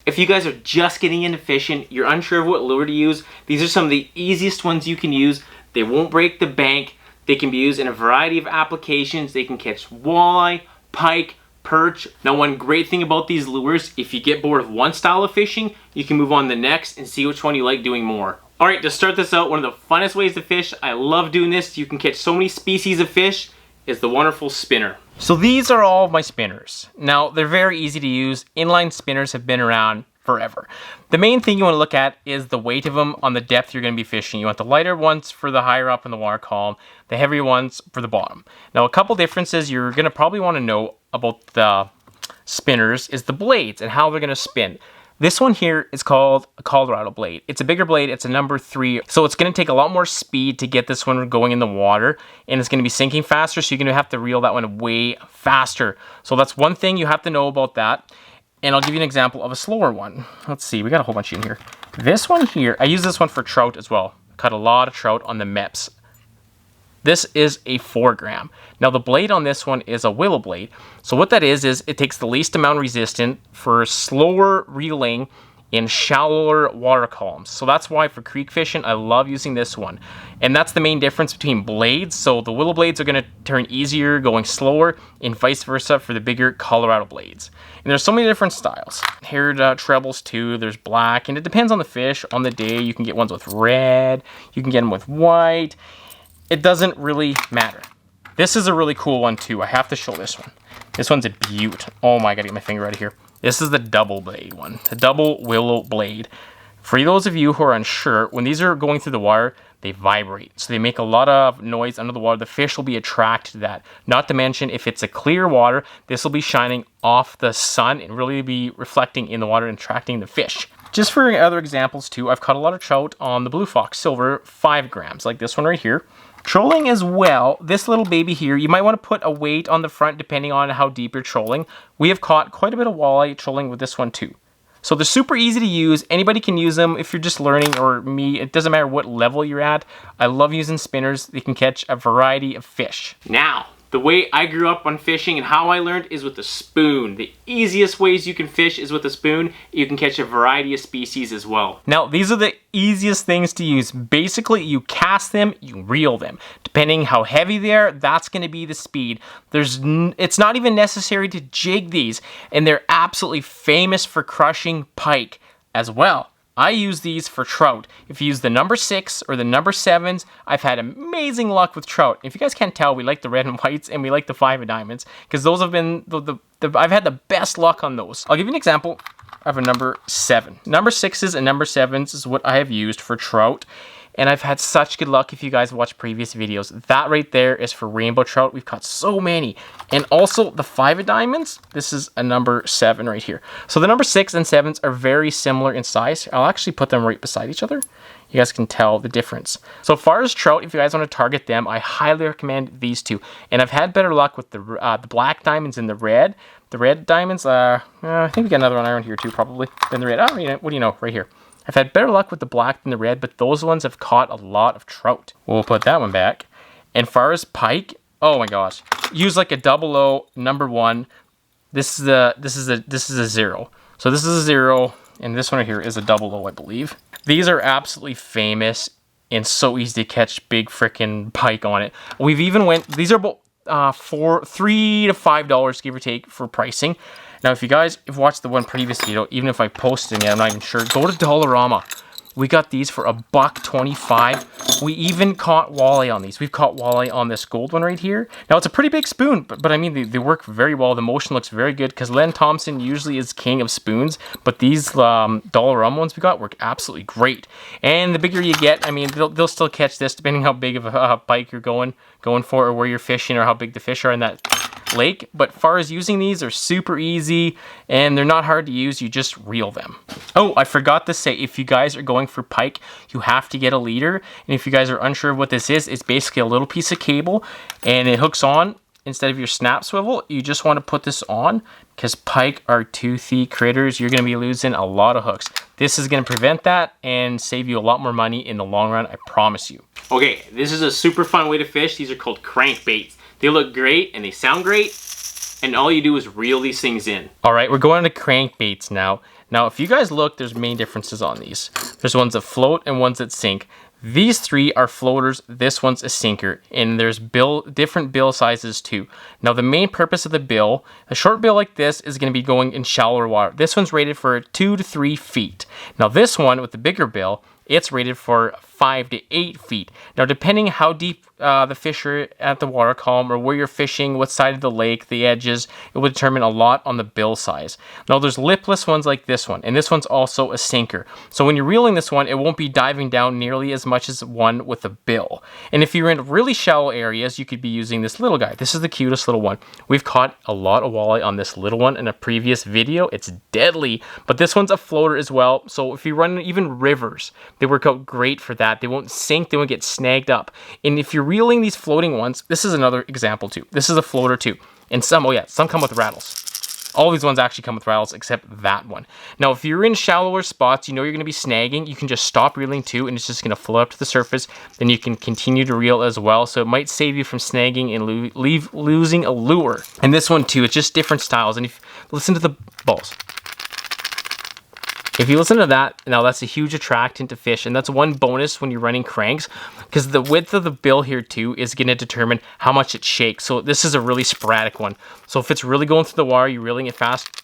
If you guys are just getting into fishing, you're unsure of what lure to use, these are some of the easiest ones you can use. They won't break the bank. They can be used in a variety of applications. They can catch walleye, pike, perch. Now, one great thing about these lures, if you get bored of one style of fishing, you can move on to the next and see which one you like doing more. All right, to start this out, one of the funnest ways to fish, I love doing this, you can catch so many species of fish, is the wonderful spinner. So these are all of my spinners. Now, they're very easy to use. Inline spinners have been around forever. The main thing you want to look at is the weight of them on the depth you're going to be fishing. You want the lighter ones for the higher up in the water column, the heavier ones for the bottom. Now, a couple differences you're going to probably want to know about the spinners is the blades and how they're going to spin. This one here is called a Colorado blade. It's a bigger blade, it's a number 3, so it's gonna take a lot more speed to get this one going in the water, and it's gonna be sinking faster, so you're gonna have to reel that one way faster. So that's one thing you have to know about that. And I'll give you an example of a slower one. Let's see, we got a whole bunch in here. This one here, I use this one for trout as well. Caught a lot of trout on the Mepps. This is a 4 gram. Now the blade on this one is a willow blade. So what that is it takes the least amount of resistance for slower reeling in shallower water columns. So that's why for creek fishing, I love using this one. And that's the main difference between blades. So the willow blades are gonna turn easier going slower, and vice versa for the bigger Colorado blades. And there's so many different styles. Haired trebles too, there's black, and it depends on the fish, on the day. You can get ones with red, you can get them with white. It doesn't really matter. This is a really cool one too. I have to show this one. This one's a beaut. Oh my God, get my finger out of here. This is the double blade one, the double willow blade. For those of you who are unsure, when these are going through the wire, they vibrate. So they make a lot of noise under the water. The fish will be attracted to that. Not to mention, if it's a clear water, this will be shining off the sun and really be reflecting in the water and attracting the fish. Just for other examples too, I've caught a lot of trout on the Blue Fox Silver 5 grams, like this one right here. Trolling as well, this little baby here, you might want to put a weight on the front depending on how deep you're trolling. We have caught quite a bit of walleye trolling with this one too. So they're super easy to use. Anybody can use them if you're just learning, or me, it doesn't matter what level you're at. I love using spinners. They can catch a variety of fish. Now, the way I grew up on fishing and how I learned is with a spoon. The easiest ways you can fish is with a spoon. You can catch a variety of species as well. Now, these are the easiest things to use. Basically, you cast them, you reel them. Depending how heavy they are, that's going to be the speed. It's not even necessary to jig these, and they're absolutely famous for crushing pike as well. I use these for trout. If you use the number 6 or the number 7s, I've had amazing luck with trout. If you guys can't tell, we like the red and whites and we like the 5 of diamonds, because those have been I've had the best luck on those. I'll give you an example of a number 7. Number 6s and number 7s is what I have used for trout. And I've had such good luck if you guys watch previous videos. That right there is for rainbow trout. We've caught so many. And also the 5 of diamonds, this is a number 7 right here. So the number 6 and 7s are very similar in size. I'll actually put them right beside each other. You guys can tell the difference. So far as trout, if you guys want to target them, I highly recommend these two. And I've had better luck with the black diamonds and the red. The red diamonds, I think we got another one around here too probably, than the red. Oh, what do you know, right here. I've had better luck with the black than the red, but those ones have caught a lot of trout. We'll put that one back. And far as pike, oh my gosh, use like a 00 number 1. This is a 0. So this is a 0, and this one right here is a 00, I believe. These are absolutely famous and so easy to catch big frickin' pike on it. We've even these are about $3 to $5, give or take, for pricing. Now, if you guys have watched the one previous video, even if I posted it, I'm not even sure, go to Dollarama. We got these for $1.25. We even caught walleye on these. We've caught walleye on this gold one right here. Now, it's a pretty big spoon, but I mean, they work very well. The motion looks very good because Len Thompson usually is king of spoons, but these Dollarama ones we got work absolutely great. And the bigger you get, I mean, they'll still catch this depending how big of a pike you're going for, or where you're fishing, or how big the fish are in that lake. But far as using these, are super easy and they're not hard to use. You just reel them. Oh, I forgot to say, if you guys are going for pike, you have to get a leader. And if you guys are unsure of what this is, it's basically a little piece of cable and it hooks on instead of your snap swivel. You just want to put this on because pike are toothy critters. You're going to be losing a lot of hooks. This is going to prevent that and save you a lot more money in the long run, I promise you. Okay, this is a super fun way to fish. These are called crankbaits. They look great and they sound great, and all you do is reel these things in. All right, we're going to crankbaits now. Now, if you guys look, there's main differences on these. There's ones that float and ones that sink. These three are floaters, this one's a sinker, and there's different bill sizes too. Now the main purpose of the bill, a short bill like this is going to be going in shallower water. This one's rated for 2 to 3 feet. Now this one with the bigger bill, it's rated for 5 to 8 feet. Now depending how deep the fish are at the water column or where you're fishing, what side of the lake, the edges, it will determine a lot on the bill size. Now there's lipless ones like this one, and this one's also a sinker. So when you're reeling this one, it won't be diving down nearly as much as one with a bill. And if you're in really shallow areas, you could be using this little guy. This is the cutest little one. We've caught a lot of walleye on this little one in a previous video. It's deadly, but this one's a floater as well. So if you run even rivers, they work out great for that. They won't sink, they won't get snagged up. And if you're reeling these floating ones, this is another example too. This is a floater too. And some come with rattles. All these ones actually come with rattles except that one. Now, if you're in shallower spots, you know you're going to be snagging, you can just stop reeling too, and it's just going to float up to the surface. Then you can continue to reel as well. So it might save you from snagging and losing a lure. And this one too, it's just different styles. And if listen to the balls. If you listen to that, now that's a huge attractant to fish, and that's one bonus when you're running cranks, because the width of the bill here too is going to determine how much it shakes. So this is a really sporadic one. So if it's really going through the water, you're reeling it fast,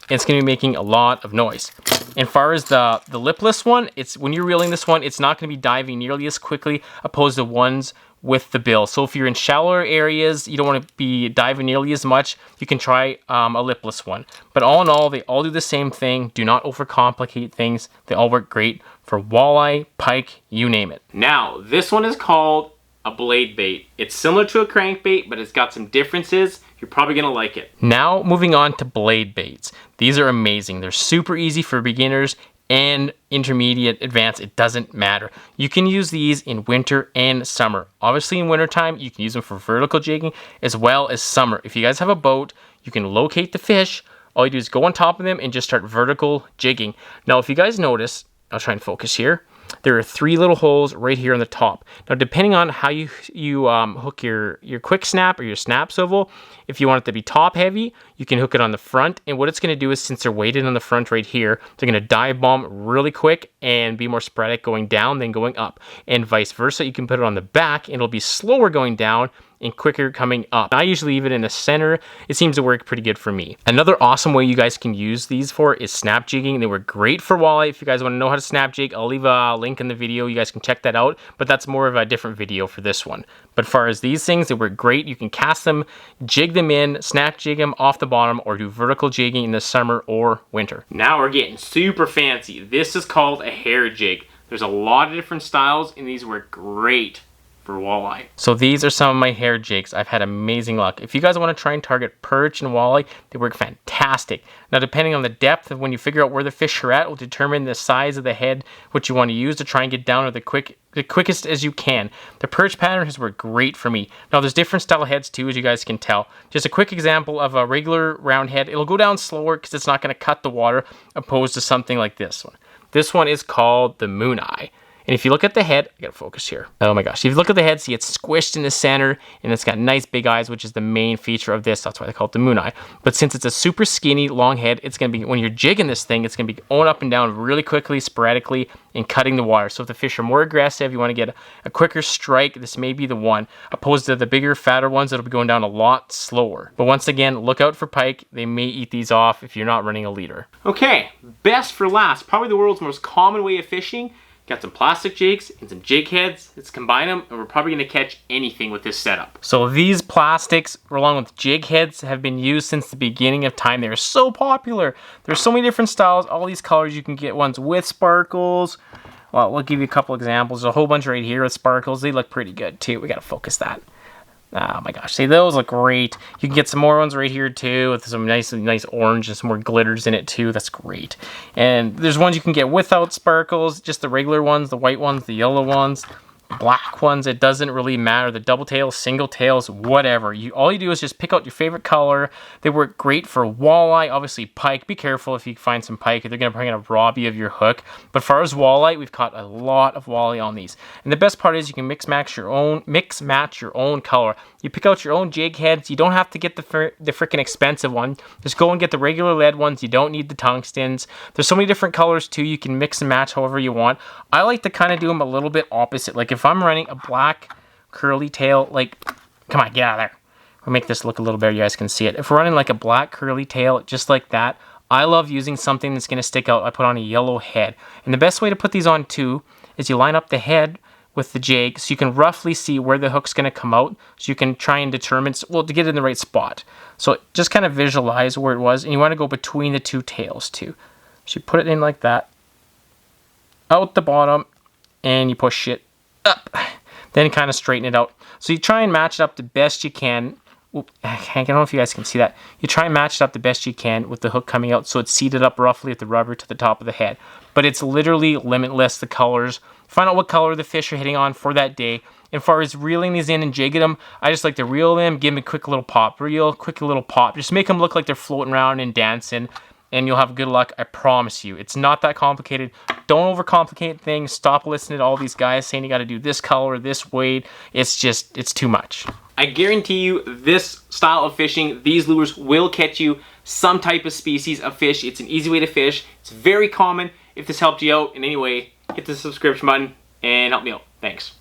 it's going to be making a lot of noise. And far as the lipless one, it's when you're reeling this one, it's not going to be diving nearly as quickly opposed to ones with the bill. So if you're in shallower areas, you don't want to be diving nearly as much, you can try a lipless one. But all in all, they all do the same thing. Do not overcomplicate things. They all work great for walleye, pike, you name it. Now, this one is called a blade bait. It's similar to a crankbait, but it's got some differences. You're probably gonna like it. Now, moving on to blade baits. These are amazing. They're super easy for beginners and intermediate, advanced, it doesn't matter. You can use these in winter and summer. Obviously in wintertime, you can use them for vertical jigging as well as summer. If you guys have a boat, you can locate the fish. All you do is go on top of them and just start vertical jigging. Now, if you guys notice, I'll try and focus here. There are 3 little holes right here on the top. Now, depending on how you hook your quick snap or your snap swivel, if you want it to be top heavy, you can hook it on the front. And what it's going to do is, since they're weighted on the front right here, they're going to dive bomb really quick and be more sporadic going down than going up. And vice versa, you can put it on the back and it'll be slower going down and quicker coming up. I usually leave it in the center. It seems to work pretty good for me. Another awesome way you guys can use these for is snap jigging. They work great for walleye. If you guys want to know how to snap jig, I'll leave a link in the video. You guys can check that out, but that's more of a different video for this one. But as far as these things, they work great. You can cast them, jig them in, snap jig them off the bottom, or do vertical jigging in the summer or winter. Now we're getting super fancy. This is called a hair jig. There's a lot of different styles, and these work great for walleye. So these are some of my hair jigs. I've had amazing luck. If you guys want to try and target perch and walleye, they work fantastic. Now, depending on the depth of when you figure out where the fish are at will determine the size of the head which you want to use to try and get down to the quickest as you can. The perch pattern has worked great for me. Now, there's different style heads too, as you guys can tell. Just a quick example of a regular round head. It'll go down slower because it's not going to cut the water, opposed to something like this one. This one is called the Moon Eye. And if you look at the head, I gotta focus here. Oh my gosh. If you look at the head, see it's squished in the center and it's got nice big eyes, which is the main feature of this. That's why they call it the Moon Eye. But since it's a super skinny, long head, it's gonna be, when you're jigging this thing, it's gonna be going up and down really quickly, sporadically, and cutting the water. So if the fish are more aggressive, you wanna get a quicker strike, this may be the one, opposed to the bigger, fatter ones that'll be going down a lot slower. But once again, look out for pike. They may eat these off if you're not running a leader. Okay, best for last. Probably the world's most common way of fishing. Got some plastic jigs and some jig heads. Let's combine them, and we're probably going to catch anything with this setup. So these plastics, along with jig heads, have been used since the beginning of time. They're so popular. There's so many different styles, all these colors. You can get ones with sparkles. Well, we'll give you a couple examples. There's a whole bunch right here with sparkles. They look pretty good too. We got to focus that. Oh my gosh, see, those look great. You can get some more ones right here too with some nice orange and some more glitters in it too. That's great. And there's ones you can get without sparkles, just the regular ones, the white ones, the yellow ones. black ones, it doesn't really matter. The double tails, single tails, whatever. All you do is just pick out your favorite color. They work great for walleye, obviously pike. Be careful if you find some pike. They're gonna rob you of your hook. But as far as walleye, we've caught a lot of walleye on these. And the best part is you can mix match your own color. You pick out your own jig heads. You don't have to get the freaking expensive one. Just go and get the regular lead ones. You don't need the tungstens. There's so many different colors too. You can mix and match however you want. I like to kind of do them a little bit opposite. Like if I'm running a black curly tail, like, come on, get out of there. We'll make this look a little better. You guys can see it. If we're running like a black curly tail, just like that, I love using something that's going to stick out. I put on a yellow head. And the best way to put these on too is you line up the head with the jig so you can roughly see where the hook's going to come out, so you can try and determine, well, to get it in the right spot. So just kind of visualize where it was, and you want to go between the two tails too. So you put it in like that, out the bottom, and you push it up. Then kind of straighten it out. So you try and match it up the best you can. I don't know if you guys can see that. You try and match it up the best you can with the hook coming out so it's seated up roughly at the rubber to the top of the head. But it's literally limitless, the colors. Find out what color the fish are hitting on for that day. And as far as reeling these in and jigging them, I just like to reel them, give them a quick little pop. Reel, quick little pop. Just make them look like they're floating around and dancing. And you'll have good luck, I promise you. It's not that complicated. Don't overcomplicate things. Stop listening to all these guys saying you got to do this color, this weight. It's too much. I guarantee you this style of fishing, these lures will catch you some type of species of fish. It's an easy way to fish. It's very common. If this helped you out in any way, hit the subscription button and help me out. Thanks.